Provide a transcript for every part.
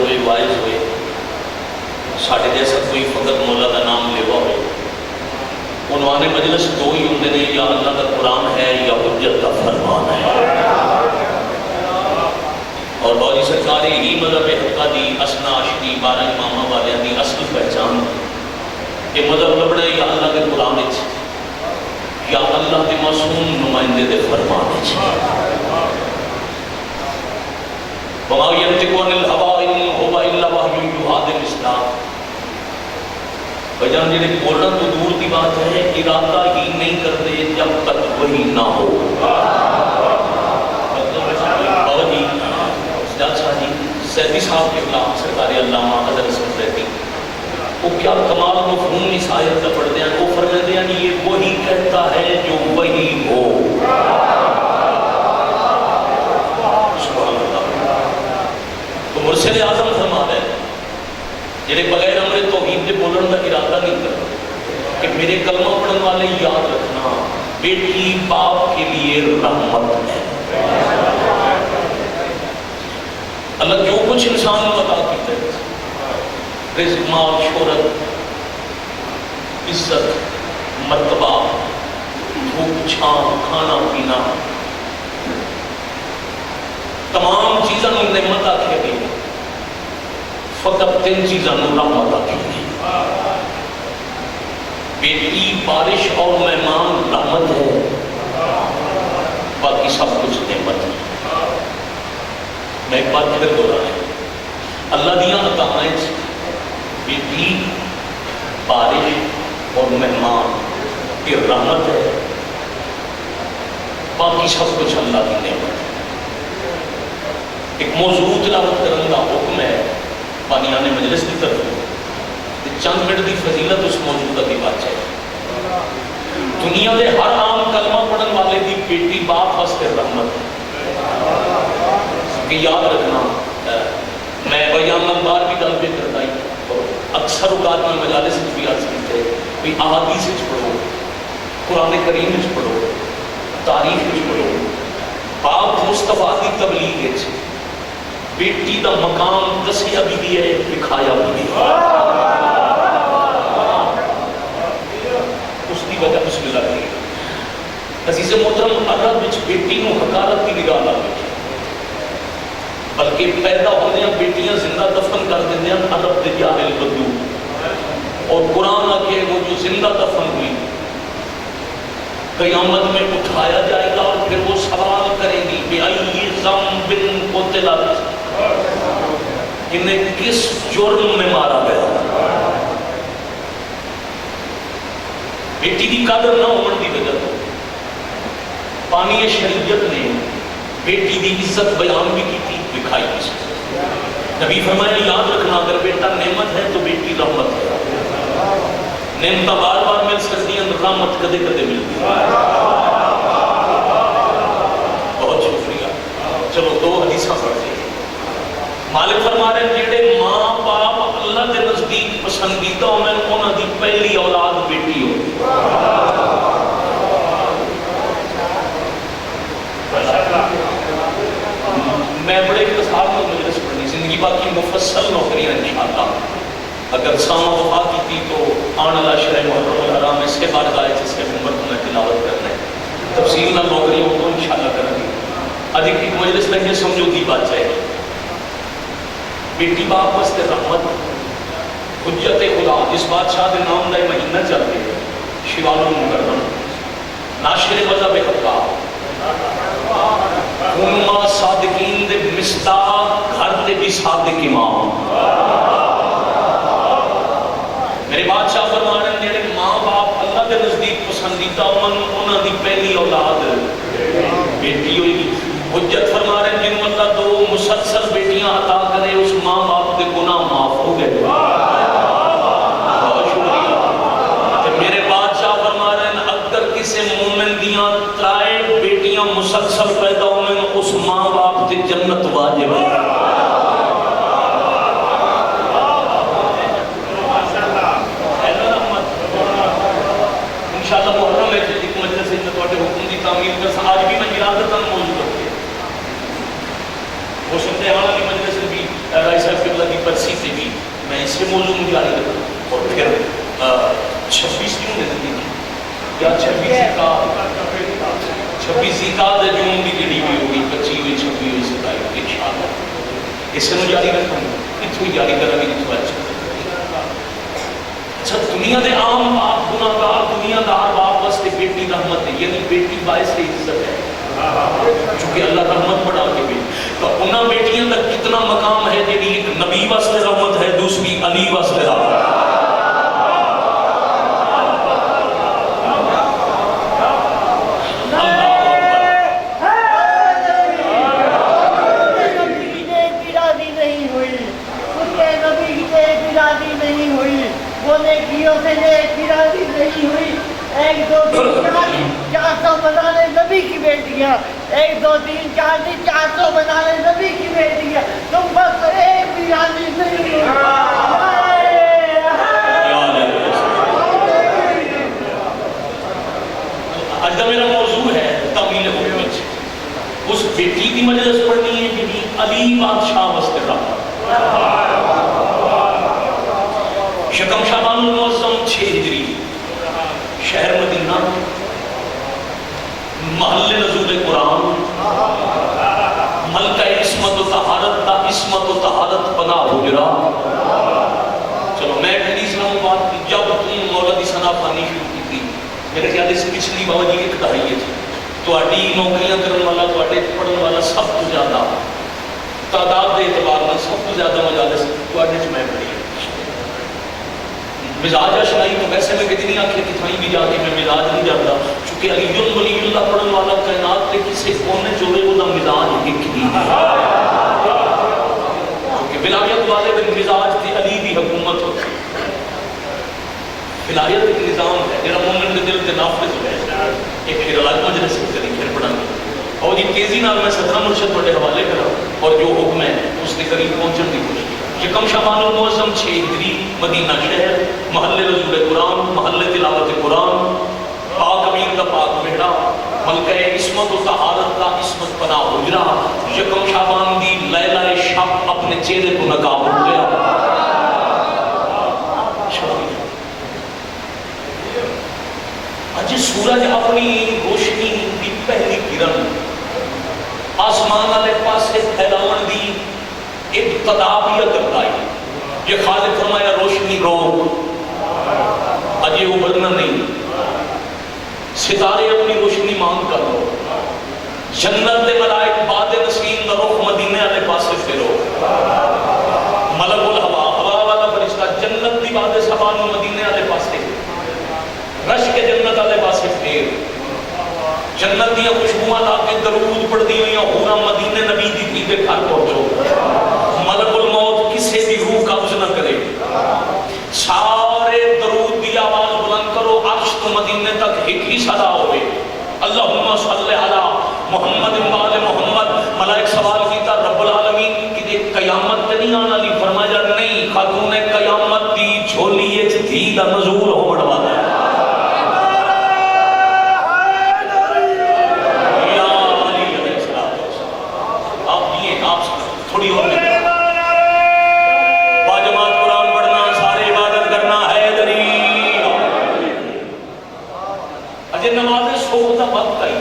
ہوئے وائز ہوئے ساڑھے جیسا کوئی فقط مولا کا نام لیوا ہوئے عنوان مجلس دو ہی ہوں نے یا اللہ کا قرآن ہے یا حجت کا فرمان ہے اور بولی سرکار ہی مذہب حقہ دی اسنا عشقی 12 امامہ والے دی اصل پہچان کہ مذہب لبڑے یا اللہ کے قرآن یا اللہ کے معصوم نمائندے دے فرمان وما ينطق عن الهوى إن هو إلا وحي يوحى الإسلام بجان جنہیں بولنا تو دور کی بات ہے ارادہ ہی نہیں کرتے جب تک وہی نہ ہو بابا جی سجاد شاہ جی سیدی صاحب کے خلاف سرکار علامہ حضرت رسول رہتی وہ کیا کمال مفہوم اس آیت کا پڑھتے ہیں وہ فرماتے ہیں یہ وہی کہتا ہے جو وہی ہو مرشد اعظم فرما رہے ہیں جنہیں بغیر امر توحید کے بولن کا ارادہ نہیں کرتا کہ میرے کلمہ پڑھنے والے یاد رکھنا بیٹی باپ کے لیے رحمت ہے اللہ جو کچھ انسان نے عطا کیتا ہے رزق مال شہرت عزت مرتبہ دھوپ چھاں کھانا پینا تمام چیزاں نعمت آکھے گئی فقط 3 چیزاں رحمت آکھے گئی بیٹی بارش اور مہمان رحمت ہے باقی سب کچھ نعمت ہے میں ایک بات پھر دوہرانا ہے اللہ دیاں عطائیں بیٹی بارش اور مہمان کی رحمت ہے باقی سب کچھ اللہ کی نعمت ہے ایک موضوع تلاوت کرنے کا حکم ہے بانیان مجلس کی طرف چند منٹ کی فضیلت اس موضوع کی بات ہے دنیا کے ہر عام کلمہ پڑھن والے کی بیٹی باپ واسطے رحمت ہے کہ یاد رکھنا میں بیان نمبر بھی گل پہ کرتا ہی اکثر اوقات میں مجالس بھی عرض کرتے بھی احادیث پڑھو قرآن کریم پڑھو تاریخ پڑھو آپ مصطفیٰ کی تبلیغ بیٹی دا مقام دسیا بھی ہے دکھایا بھی ہے اس کی وجہ بسم اللہ کی عزیز محترم عرب وچ بیٹی نو حقارت کی نگاہ نہ ویکھے بلکہ پیدا ہوندیاں بیٹیاں زندہ دفن کر دیندیاں عرب دے جاہل بدو اور قرآن آکے وہ جو زندہ دفن ہوئی قیامت میں اٹھایا جائے گا اور پھر وہ سوال کریں گی بِأَيِّ ذَنبٍ قُتِلَتْ انہیں کس جرم میں مارا گیا بیٹی کی قدر نہ ہونے کی وجہ تو پانی شریعت نے بیٹی کی عزت بیان بھی کی تھی دکھائی کی نبی فرمایا یاد رکھنا اگر بیٹا نعمت ہے تو بیٹی رحمت ہے نعمت بار بار مل سکتی ہیں رحمت کدے کدے ملتی ہے بہت شکریہ چلو 2 حدیثاں پڑھتے ہیں مالک فرما رہے ہیں جڑے ماں باپ اللہ کے نزدیک پسندیدہ ہوں انہوں دی پہلی اولاد بیٹی ہو میں بڑے اختصار میں مجلس پڑھنی زندگی باقی مفصل نوکریاں انشاءاللہ اگر سامہ وفا کی تھی تو آن اللہ شرح محرم الحرام اس کے بعد آئے جس کے منبر کو میں تلاوت کرنا ہے تفصیل نہ نوکریوں کو انشاءاللہ کریں گے ادھک ایک مجلس میں یہ سمجھوتی بات چاہیے بیٹی باپ واسطے رحمت حجت خدا جس بادشاہ کے نام کا مہینہ چلتے ہیں شوال المکرم ناشر مذہب حقہ امہ صادقین دے مصداق گھر دے بھی صادق امام میرے بادشاہ فرما رہے ہیں جڑے ماں باپ اللہ کے نزدیک پسندیدہ انہوں دی پہلی اولاد بیٹی ہوئی حجت فرما رہے ہیں جنہوں اللہ 2 مسلسل بیٹیاں عطا کرے اس ماں باپ کے گناہ معاف ہو گئے بہت شکریہ میرے بادشاہ فرما رہے ہیں اگر کسی مومن دیاں 3 بیٹیاں مسلسل پیدا ہوئے اس ماں باپ کی جنت واجب ہے انشاءاللہ محرم ہے ایک مجلس سے توڑے حکم دی تعمیل کر آج بھی میں ارادتاً موجود رکھتے وہ سمجھے والا کی مجلس بھی سے موضوع میں جاری رکھنا. اور پھر 26 کیوں دے دی یا 26 زیقات جون کی جڑی بھی ہوگی 25 ہوئی 26 ہوئی 27 انشاءاللہ اس سے جاری رکھوں اتوں جاری کرا گے جتوں اچھا دنیا دے عام باپ گناہگار دنیا دار باپ واسطے بیٹی رحمت ہے یعنی بیٹی باعث عزت ہے چونکہ اللہ رحمت بڑھا کے بھی تو انہاں بیٹیاں تک کتنا مقام ہے جی ایک نبی واسطے رحمت ہے دوسری علی واسطے رحمت ہے. ایک دو تین چار 400 بنا لے نبی کی بیٹیاں 1 2 3 4 400 بنا لے نبی کی بیٹیاں تم بس ایک بھی راضی نہیں ہو. آج کا میرا موضوع ہے تعمیل حکمت. اس بیٹی کی مجلس پڑھنی ہے جی علی بادشاہ واسطے رہا شکم شعبان المعظم 6 ہجری شہر مدینہ محل نزول قرآن ملکہ عصمت و طہارت تا عصمت و طہارت پناہ حجرا. چلو میں حدیث نام بات کی جب تم مولا دی ثنا پانی شروع کی تھی میرے خیال اس پچھلی باوجی ایک دہائی ہے تو اڈی نوکریاں کرنے والا تو اڈے پڑھنے والا سب تو زیادہ تعداد دے اعتبار میں سب تو زیادہ مجالس تو اڈے چ میں پڑھی ہے. مزاج اشنائی تو ویسے میں کتنی آنکھیں کتھائی بھی جاتی میں مزاج نہیں جاتا چونکہ علی ولی اللہ پڑھن والا کائنات کے کسی کونے چوڑے وہ دا مزاج ایک ہی ہے کیونکہ ولایت والے دن مزاج تھی علی دی حکومت ہوتی ولایت ایک نظام ہے جڑا مومن دے دل تے نافذ ہے ایک پھر الگ مجلس سے پھر پڑھانا اور جی تیزی نال میں 17 مرشد تھوڑے حوالے کرا اور جو حکم ہے اس کے قریب پہنچنے کی کوشش یکم شعبان المعظم 6 ہجری مدینہ شہر محل نزول قرآن محل تلاوت قرآن پاک امین کا پاک مہرا ملکہ عصمت و طہارت کا عصمت پناہ حجرا یکم شعبان دی لیلہ شب اپنے چہرے کو نقاب ہو گیا. اج سورج اپنی روشنی دی پہلی کرن آسمان والے پاسے پھیلاون دی ابتدا بھی کرتا ہے یہ خالق فرمایا روشنی روک اجے ابھرنا نہیں ستارے اپنی روشنی مانگ کر لو جنت دے ملائک باد نسیم دا رخ مدینے والے پاسے پھیرو ملک الہوا ہوا والا فرشتہ جنت دی باد صبا نو مدینے والے پاسے رش کے جنت والے پاسے پھیر جنت دیا خوشبوواں لا کے درود پڑھدی ہوئی ہوراں مدینے نبی دی دھی دے گھر پہنچو ملک الموت کسی بھی روح قبض نہ کرے سارے درود دی آواز بلند کرو عرش تو مدینے تک ایک ہی صدا ہوئے اللہم صلی علی محمد وآل محمد. ملائک سوال کیتا رب العالمین کہ یہ قیامت نہیں آنا لی فرمایا نہیں خاتون قیامت دی جھولی اچ دھی دا نزول ہو بڑھوا ہے تھوڑی اور باجماعت قرآن پڑھنا سارے عبادت کرنا ہے دری اجے نماز صبح کا وقت آئی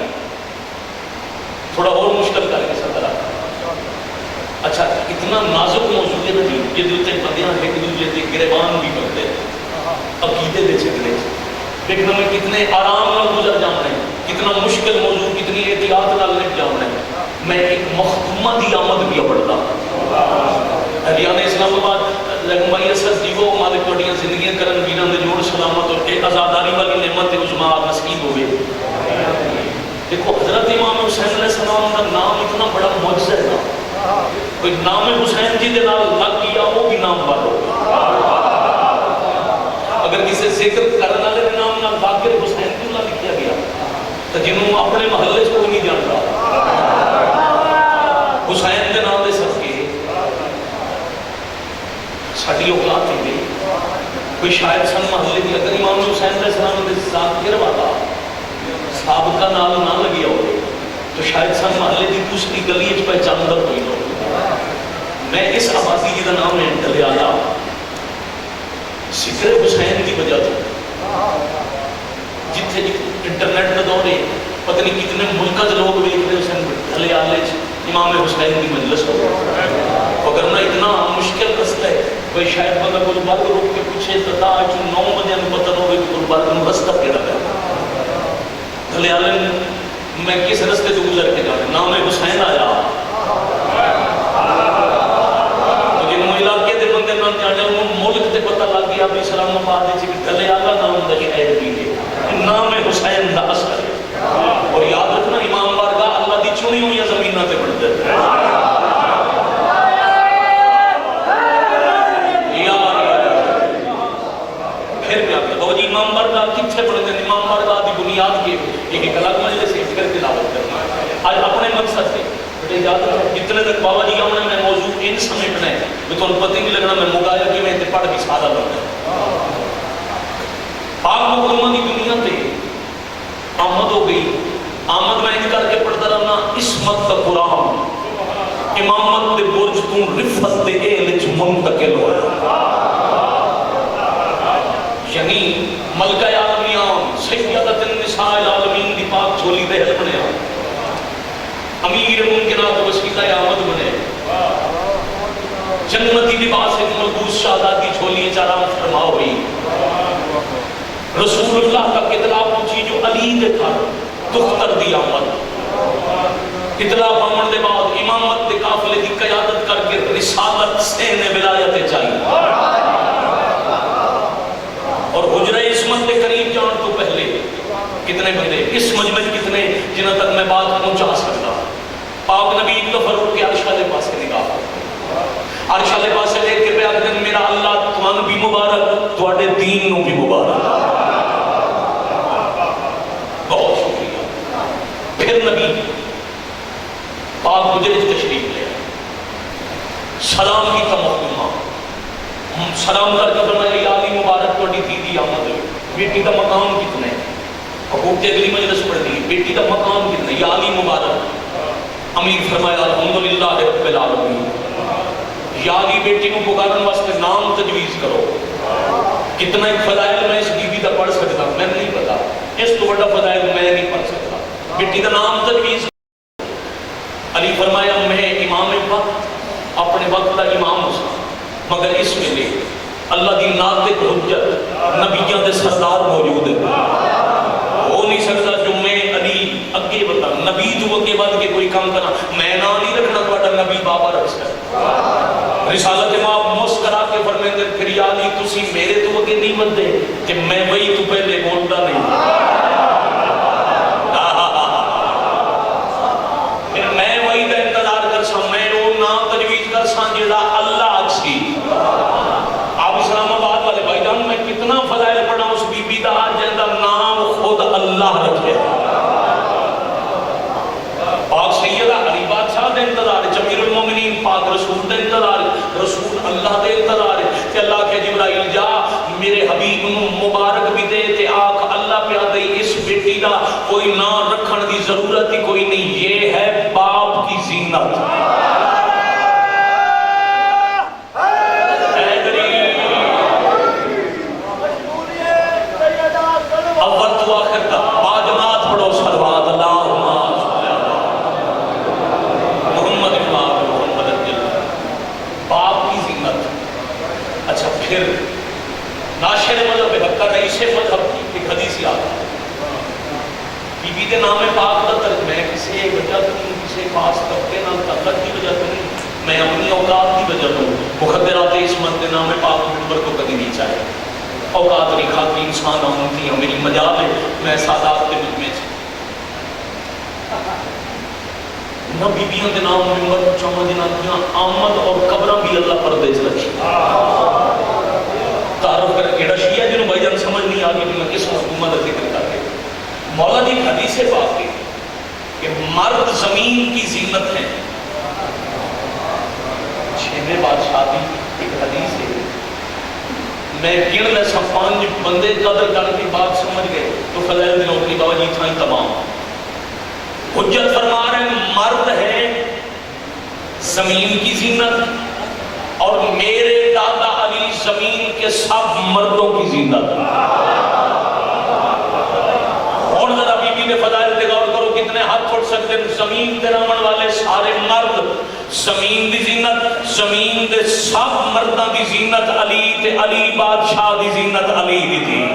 تھوڑا اور مشکل کر کے سر اچھا اتنا نازک موضوع ہے نا جی یہ دوتے بندیاں ایک دوسرے کے گریبان بھی کرتے عقیدے دے جھگڑے دیکھنا میں کتنے آرام نال گزر جانا ہے کتنا مشکل موضوع کتنی احتیاط نال لکھ جانا ہے. میں ایک مختومہ دی آمد بھی پڑھتا ہریانہ اسلام آباد رہنمائی اسد دیو مالک توڑیاں زندگیاں کرن ویران دے جوڑ سلامت اور ایک آزاداری والی نعمت عظما نصیب ہوئے. دیکھو حضرت امام حسین علیہ السلام کا نام اتنا بڑا معجزہ ہے نا کوئی نام حسین جی دے نال لگ گیا وہ بھی نام والو اگر کسی ذکر کرنے والے نام نال ذاکر حسین کیوں نہ لکھیا گیا تو جنہوں اپنے محلے سے کوئی نہیں جانتا حسین کے نام دے سب کے ساڑھی اوقات ہی گئی کوئی شاید سن محلے کی اگر امام حسین علیہ السلام دے ذاکر والا سابقہ نال نہ لگیا ہو تو شاید سن محلے کی دوسری گلی اچ پہچاندر ہوئی ہو. میں اس آبادی جی کا نام ہے ڈلیالا ذکر حسین کی وجہ تو جتھے انٹرنیٹ کا دور ہے پتہ نہیں کتنے ملکوں کے لوگ دیکھ رہے حسین ڈھلے آلے امام حسین کی مجلس ہو وگرنہ اتنا مشکل رستہ ہے کوئی شاید بندہ گلبرگ روک کے پوچھے تو 9 بجے پتہ نہ ہوگی کہ گلبرگ میں رستہ کیڑا ہے ڈھلے آلے میں کس رستے سے گزر کے جانا نام حسین آیا تو جن علاقے دے بندے نہ جانے ملک تے پتہ لگ گیا بھی اسلام آباد ہے کہ ڈھلے آلہ نام دا شہر بھی ہے نام حسین دا اثر ہے اور یاد رکھنا امام بارگاہ اللہ دی چنی ہوئی زمینہ تے بڑھتے ہیں پھر بھی آپ کو جی امام بارگاہ کتنے بڑھتے ہیں امام بارگاہ دی بنیاد کے ایک الگ مجلس سے ذکر تلاوت کرنا ہے آج اپنے مقصد سے بیٹے یاد رکھو جتنے تک بابا جی آؤں میں موضوع ان سمیٹنا ہے میں تو پتہ نہیں لگنا میں مغایا کہ میں تے پڑھ بھی سادہ لگنا پاک مکرمہ دی دنیا تے آمد ہو گئی آمد میں ان کر کے پڑھتا رہنا اسمت کا قرآن امامت دے برج تو رفت دے اہلچ منتقل ہو یعنی ملکہ عالمیان سیدت النساء العالمین دی پاک چھولی دے حل بنے امیر ممکنات وسیلہ آمد بنے جنتی لباس ایک ملبوس شہدادی چھولی چارام فرما ہوئی رسول اللہ کا اطلاع پہنچی جو علی دے تھا دختر دی آمد اطلاع پہنچنے دے بعد امامت دے قافلے دی قیادت کر کے رسالت سین ولایت چاہیے اور حجرہ عصمت کے قریب جان تو پہلے کتنے بندے اس مجمع کتنے جنہاں تک میں بات پہنچا سکتا پاک نبی ایک دفعہ روک کے عرشہ دے پاس نگاہ عرشہ دے پاس لے کے پہ آدھن میرا اللہ تمہاں بھی مبارک تواڈے دین نو بھی مبارک بہت شکریہ پھر نبی پاک مجھے تشریف لے سلام کی تمہمہ سلام کر کے فرمایا یا علی مبارک تواڈی دیدی آمد ہوئی بیٹی کا مقام کتنے حقوق کے اگلی مجلس پڑھ دی بیٹی کا مقام کتنے یا علی مبارک امیر فرمایا الحمدللہ رب العالمین یا علی بیٹی کو پکارن واسطے نام تجویز کرو کتنا ایک فضائل میں اس بی بی کا پڑھ سکتا میں نہیں پتا اس تو بڑا فضائل میں نہیں پڑھ سکتا بیٹی کا نام تجویز علی فرمایا میں امام وقت اپنے وقت کا امام ہوں مگر اس میں لے اللہ دی ناطق حجت نبیوں دے سردار موجود ہے ہو نہیں سکتا جو میں علی اگے بتا نبی جو اگے بات کے کوئی کام کرنا میں نہ نہیں رکھنا تو نبی بابا رکھ سکتا رسالت امام مسکرا کے فرمیندے پھر یا علی تسی میرے تو اگے نہیں بندے کہ میں وہی تو پہلے بولتا نہیں پھر میں وہی دا انتظار کر سا میں وہ نام تجویز کر سا جیڑا اللہ اچھی آپ اسلام آباد والے بھائی جان میں کتنا فضائل پڑھا اس بی بی دا آج جندہ نام خود اللہ رکھے پاک سیدہ علی بادشاہ دے انتظار جمیر المومنین پاک رسول دے انتظار رسول اللہ دے انتظار کہ اللہ کے جبرائیل جا میرے حبیب مبارک بھی دے تے آنکھ اللہ پہ آدھئی اس بیٹی دا کوئی نام رکھن دی ضرورت ہی کوئی نہیں یہ ہے باپ کی زینت اول تو آخر کا باجمات پڑھو صلوات اللہم محمد امام محمد الجل باپ کی زینت اچھا پھر ناشر مذہب حق کا رئیس مذہب کی ایک حدیث یاد ہے بی بی دے نام پاک کا ترجمہ ہے کسی وجہ تو نہیں کسی خاص طبقے نام تعلق کی وجہ تو نہیں میں اپنی اوقات کی وجہ تو مخدرات عصمت دے نام پاک منبر کو کبھی نہیں چاہے اوقات نہیں کھاتی انسان ہوتی ہیں میری مجال ہے میں سادات کے مجمع سے نہ بیبیوں کے نام منبر چاہاں جناتیاں آمد اور قبرہ بھی اللہ پردے سے رکھی تعارف کر کے شیعہ جنہوں بھائی جان سمجھ نہیں آگی کہ میں کس حکومت ذکر کر کے مولا جی حدیث پاک ہے کہ مرد زمین کی زینت ہے چھویں بادشاہ کی ایک حدیث ہے میں گن میں سب 5 بندے قدر کر کے بات سمجھ گئے تو فضائل دن اپنی بابا جی تھائیں تمام حجت فرما رہے ہیں مرد ہے زمین کی زینت اور میرے دادا علی زمین کے سب مردوں کی زینت. اور ذرا بی بی نے فضائل پہ غور کرو, کتنے ہاتھ چھوڑ سکتے ہیں. زمین تے رہن والے سارے مرد, زمین دی زینت, زمین دے سب مرداں دی زینت علی تے علی بادشاہ دی زینت علی دی تھی.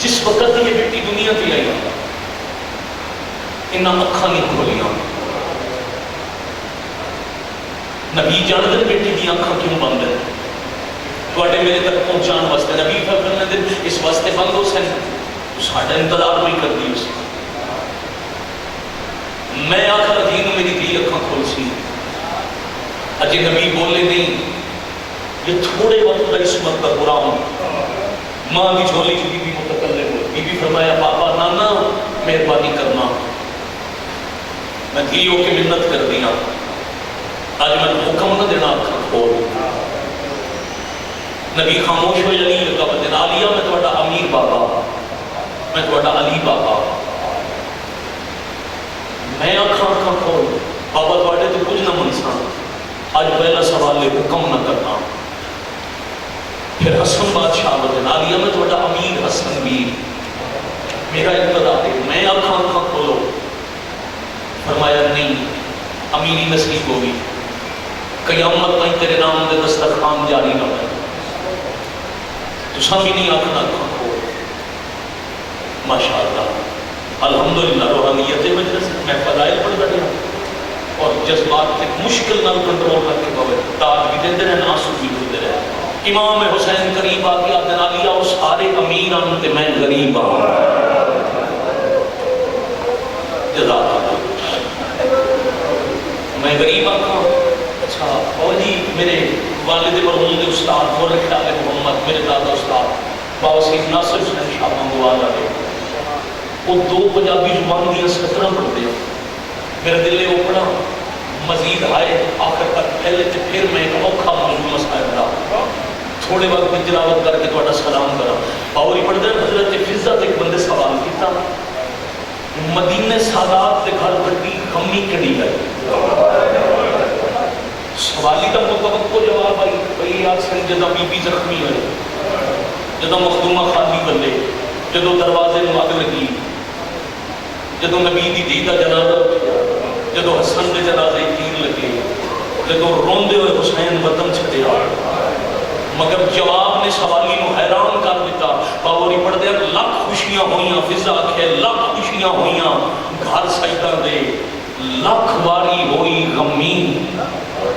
جس وقت یہ بیٹی دنیا کی آئی انہاں اکھاں نہیں کھولیاں. نبی جانتے بیٹی کی اکھاں کیوں بند ہیں تواڈے میرے تک پہنچان واسطے. نبی فرماتے ہیں اس واسطے بند ہو سن ساڈا انتظار نہیں کرتی اس. میں آخر دین میری دی اکھاں کھول سی اجے نبی بولے نہیں. یہ تھوڑے وقت کا عصمت کا قرآن. ماں کی جھولی چکی بھی متکلم ہوئی. بی بی فرمایا پاپا نانا مہربانی کرنا, میں دھی ہو کے منت کر دیا, آج میں حکم نہ دینا اکھاں کھول. نبی خاموش ہو جانی لگا بدن عالیہ میں تھوڑا امیر بابا, میں تھوڑا علی بابا, میں اکھاں کھول بابا تھوڑے تو کچھ نہ منسا. آج پہلا سوال لے حکم نہ کرنا. پھر حسن بادشاہ بدن عالیہ میں تھوڑا امیر حسن بھی میرا ابتدا ہے, میں اکھاں کھولو. فرمایا نہیں امیری نصیب ہوگی, قیامت تائیں تیرے نام دے دسترخوان جاری نہ ہوئے. تو سب بھی نہیں آکھنا اکھاں کھول. ماشاءاللہ الحمدللہ روحانیت مجلس میں فضائل پڑھ رہے ہیں اور جذبات کے مشکل نال کنٹرول کر کے بابے داد بھی دیتے رہے, آنسو بھی ہوتے رہے. امام حسین قریب آ کے آدھے عالیہ وہ سارے امیر آن تے میں غریب آن. جزاک اللہ. میں غریب آنکھاں. اچھا اور جی میرے والد مرحوم کے استاد مورخ خیال محمد میرے دادا استاد بابا سید ناصر حسین شاہ منگوال آئے, وہ دو پنجابی زبان دیا سطرہ پڑھتے ہیں. میرا دل ہے وہ پڑھا مزید آئے آخر تک پہلے تے پھر میں ایک اوکھا موضوع مسائل رہا تھوڑے وقت میں تلاوت کر کے تھوڑا سلام کرا. باوری پڑھتے ہیں حضرت فضت ایک بندے سوال کیتا مدینے سادات دے گھر بڑی کمی کڑی گئی. سوالی کا متوقع جواب آئی بھئی یاد سن جدہ بی بی زخمی ہوئے, جدہ مخدومہ خالی بلے, جدہ دروازے نماغ لگی, جدہ نبی دی دیدہ جنازہ اٹھیا, جدہ حسن دے جنازے تیر لگے, جدہ روندے ہوئے حسین وطن چھڑیا. مگر جواب نے سوالی نو حیران کر دیتا. باوری پڑھ دے لکھ خوشیاں ہوئیاں, فضا کے لکھ خوشیاں ہوئیاں, گھر سجدہ دے لکھ واری ہوئی غمی,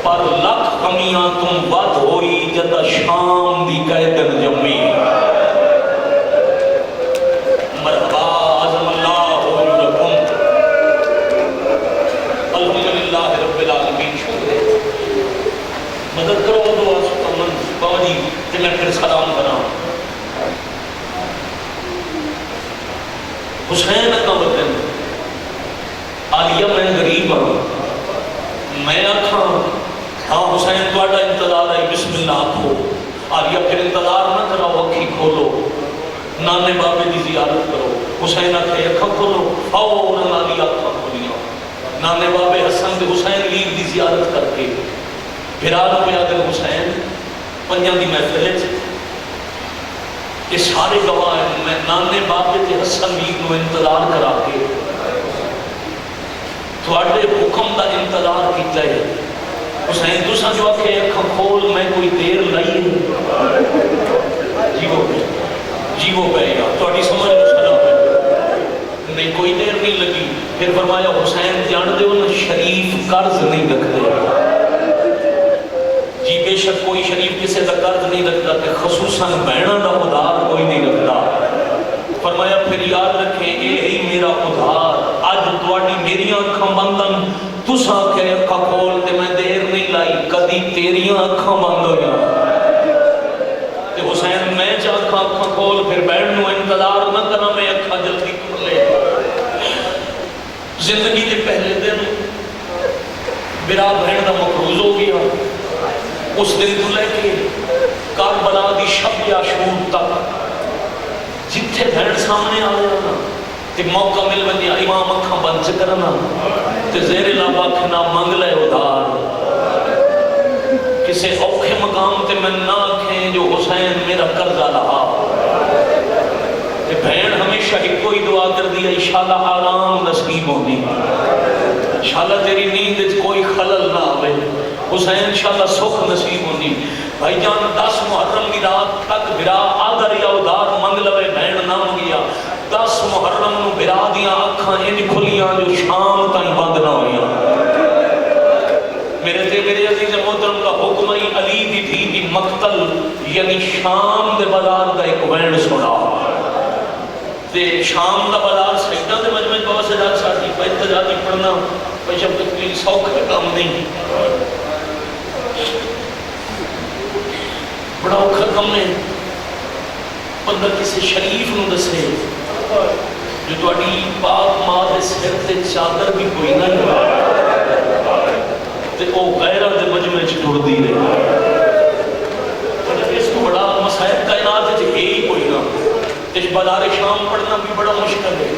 پر لکھ غمیاں تم ود ہوئی جدہ شام دی قیدن جمی. مرحبا عظم اللہ ہو لکم. الحمدللہ رب العالمین. شکر ہے مدد کرو دعا سکمن بابا جی کہ میں پھر سلام کرا. حسین کا وطن عالیہ میں غریب ہوں, میں آکھاں ہاں حسین تواڈا انتظار ہے بسم اللہ آکھو. عالیہ پھر انتظار نہ کراؤ, اکھی کھولو, نانے بابے دی زیارت کرو. حسین آکھے اکھاں کھولو, فوراً عالیہ اکھاں کھولیاں. نانے بابے حسن دے حسین لیر دی زیارت کر کے پھر آدھو پہ آدھے حسین پنجاں دی محفل ہے. یہ سارے گواہ ہیں. میں نانے بابے تے حسن لیر نو انتظار کرا کے تھوڑے حکم دا انتظار کیتا ہے. حسین دوسرا جو آکھے اکھاں کھول میں کوئی دیر لئی جی وہ پہ گا تھوڑی سمجھ لو سلام ہے نہیں کوئی دیر نہیں لگی. پھر فرمایا حسین جان دے انہوں شریف قرض نہیں رکھتے. جی بے شک کوئی شریف کسے دا قرض نہیں رکھتا کہ خصوصاً بہنہ دا ادھار کوئی نہیں رکھتا. فرمایا پھر یاد رکھیں اے ہی میرا ادھار, آج تواڈی میری آنکھاں بندن تساں کہ اکھا کھول تے میں دیر نہیں لائی کدی تیریاں اکھاں بند ہویا تے حسین میں چاکھا اکھا کھول پھر بیٹھ نو انتظار نہ کرنا میں اکھا جلدی کر لے زندگی کے پہلے دن میرا بہن دا مقروض ہو گیا اس دن تو لے کے کربلا دی شب عاشور تک جتھے بہن سامنے آ جانا تے موقع مل بندیا امام اکھاں بند کرنا تے زیر لب آکھنا منگ لے ادھار کسے اوکھے مقام تے میں نہ آکھیں جو حسین میرا قرضہ لہا تے بہن ہمیشہ ہی کوئی دعا کر دیا انشاءاللہ آرام نصیب ہونی انشاءاللہ تیری نیند کوئی خلل نہ آوے حسین انشاءاللہ سکھ نصیب ہونی بھائی جان 10 محرم کی رات تک برا آدر یا ادھار منگ لوے بہن نہ منگیا 10 محرم نو برا دیاں اکھاں انج کھلیاں جو شام تائیں بند نہ ہویاں میرے تے میرے عزیز محترم کا حکم علی دی تھی کہ مقتل یعنی شام دے بازار دا ایک وینڈ سنا تے شام دا بازار سجدہ دے مجمع بہت سجاد ساتھی پہ اتجادی پڑھنا پہ شبت کی سوکھ کا کام نہیں بڑا اوکھا کم ہے بندہ کسی شریف نو دسے جو تواڈی پاک ماں دے سر تے چادر بھی کوئی نہ تے او غیرہ دے مجمع چ ٹردی رہی اس کو بڑا مسائل کائنات ہے ہی کوئی نہ اس بازار شام پڑھنا بھی بڑا مشکل ہے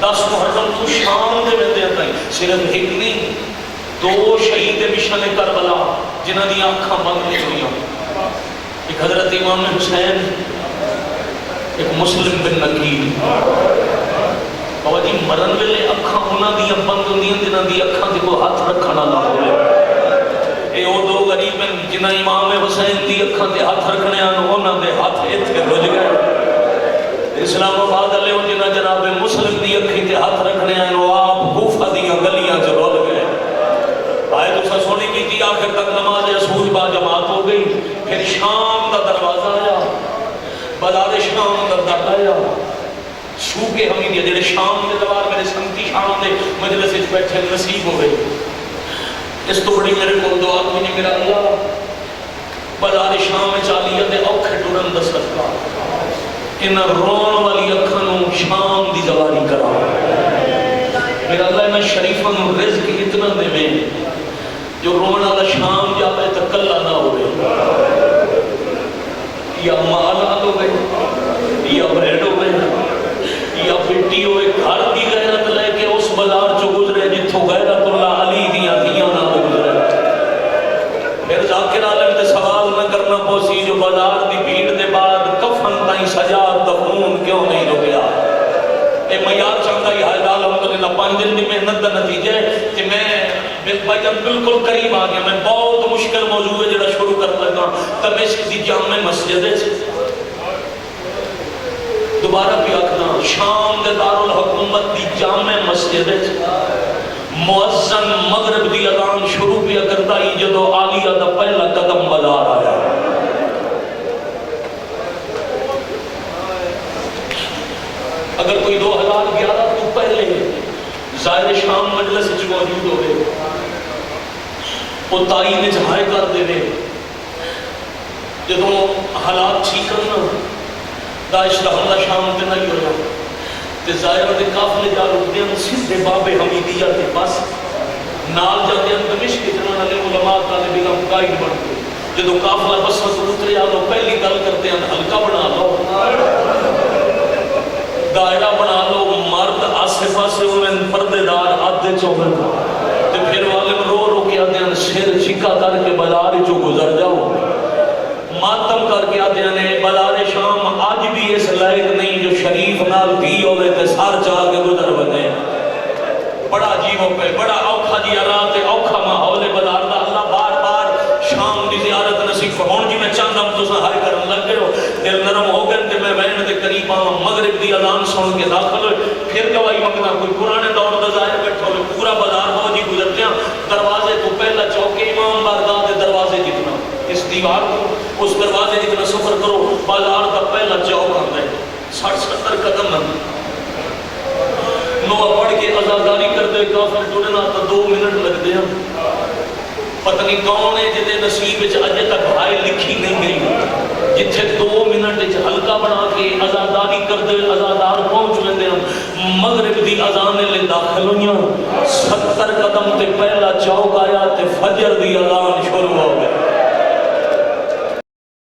10 محرم تو شام دے ویندے تائیں صرف ایک نہیں 2 شہید مشن کربلا جنہاں دی آنکھاں بند نہیں ہوئیاں ایک حضرت امام حسین ایک مسلم بن نقیل بابا جی مرن ویلے اکھاں انہاں دی بند ہوندیاں جنہاں دی اکھاں تے کوئی ہاتھ رکھنا نہ ہوئے اے او 2 غریب ہیں جنہاں امام حسین دی اکھاں تے ہاتھ رکھنے آن انہاں دے ہاتھ ایتھے رج گئے اسلام آباد علیہ جنہاں جناب مسلم دی اکھی تے ہاتھ رکھنے آن وہ آپ کوفہ دیاں گلیاں چ رول گئے آئے تو سونی کی تھی آخر تک نماز عصور با جماعت ہو گئی پھر شام دا دروازہ آیا بازار شام دا در آیا سو کے حمیدیہ جڑے شام دے دوار میرے سنتی شام دے مجلس وچ بیٹھے نصیب ہو گئی اس تو بڑی میرے کو دعا کوئی نہیں میرا اللہ بازار شام چالیہ دے اوکھے ٹرن دا صدقہ انہاں رون والی اکھاں نو شام دی زواری کرا میرا اللہ انہاں شریفاں نو رزق اتنا دے میں جو رون والا شام جاوے تو کلا نہ ہوئے یا مال آلو گئے یا بھیڑ ہو گئے یا بیٹی ہوئے گھر دی غیرت لے کے اس بازار چو گزرے جتھوں غیرت اللہ علی دیاں دیاں نہ گزرے پھر ذاکر عالم تے سوال نہ کرنا پوسی جو بازار دی بھیڑ دے بعد کفن تائیں سجاد دفون کیوں نہیں رکیا اے معیار چاہتا ہی حائد الحمدللہ 5 دن دی محنت دا نتیجہ ہے کہ میں بھائی جب بالکل قریب آ گیا میں بہت مشکل موضوع ہے جڑا شروع کر لگا دمشق دی جامع مسجد ہے دوبارہ بھی آکھنا شام دے دارالحکومت دی جامع مسجد ہے مؤذن مغرب دی اذان شروع بھی کرتا ہی جدو عالیہ دا پہلا قدم بازار آیا اگر کوئی 2011 تو پہلے ظاہر شام مجلس وچ موجود ہوئے وہ تعین جہائے کر دے دے جدوں حالات ٹھیک کرنا داعش دا حملہ شام تے نہیں ہویا تے ظاہر دے قافلے جا رکدے ہیں سیدھے باب حمیدیہ کے پاس نال جاتے ہیں دمشق کے جنہاں نے علماء طالب علم قائد بن گئے جدوں قافلہ بس اترے آ لو پہلی گل کرتے ہیں ہلکا بنا لو دائرہ بنا لو مرد آسے پاسے انہیں پردے دار آدھے چوبن تے پھر والم رو رو کے آدھے ہیں سر چکا کر کے بازار جو گزر جاؤ ماتم کر کے آدھے ہیں بازار شام آج بھی اس لائق نہیں جو شریف نال بھی ہوئے تے سار چاہ کے گزر بنے بڑا عجیب ہو پہ بڑا اوکھا جی رات اوکھا ماحول بازار دا اللہ بار بار شام دی زیارت نصیب ہون جی میں چاہتا ہوں تساں ہائے کرن لگ گئے ہو دل نرم ہو گئے تے میں وین دے قریب آواں مغرب دی اذان سن کے داخل ہوئے پھر گواہی منگنا کوئی پرانے دور دا ظاہر بیٹھا ہوئے پورا بازار ہو جی گزرتے ہیں دروازے تو پہلا چوکے امام بارگاہ دے دروازے جتنا اس دیوار کو اس دروازے جتنا سفر کرو بازار دا پہلا چوک آتا ہے 60-70 قدم نو پڑھ کے عزاداری کر دے کافر ٹرنا تو 2 منٹ لگ دے نا پتہ نہیں کون ہے جتے نصیب وچ اجے تک ہائے لکھی نہیں گئی جتھے 2 منٹ وچ ہلکا بنا کے آزاداری کر دے آزادار پہنچ ویندے ہم مغرب دی اذان لے داخل ہویاں 70 قدم تے پہلا چوک آیا تے فجر دی اذان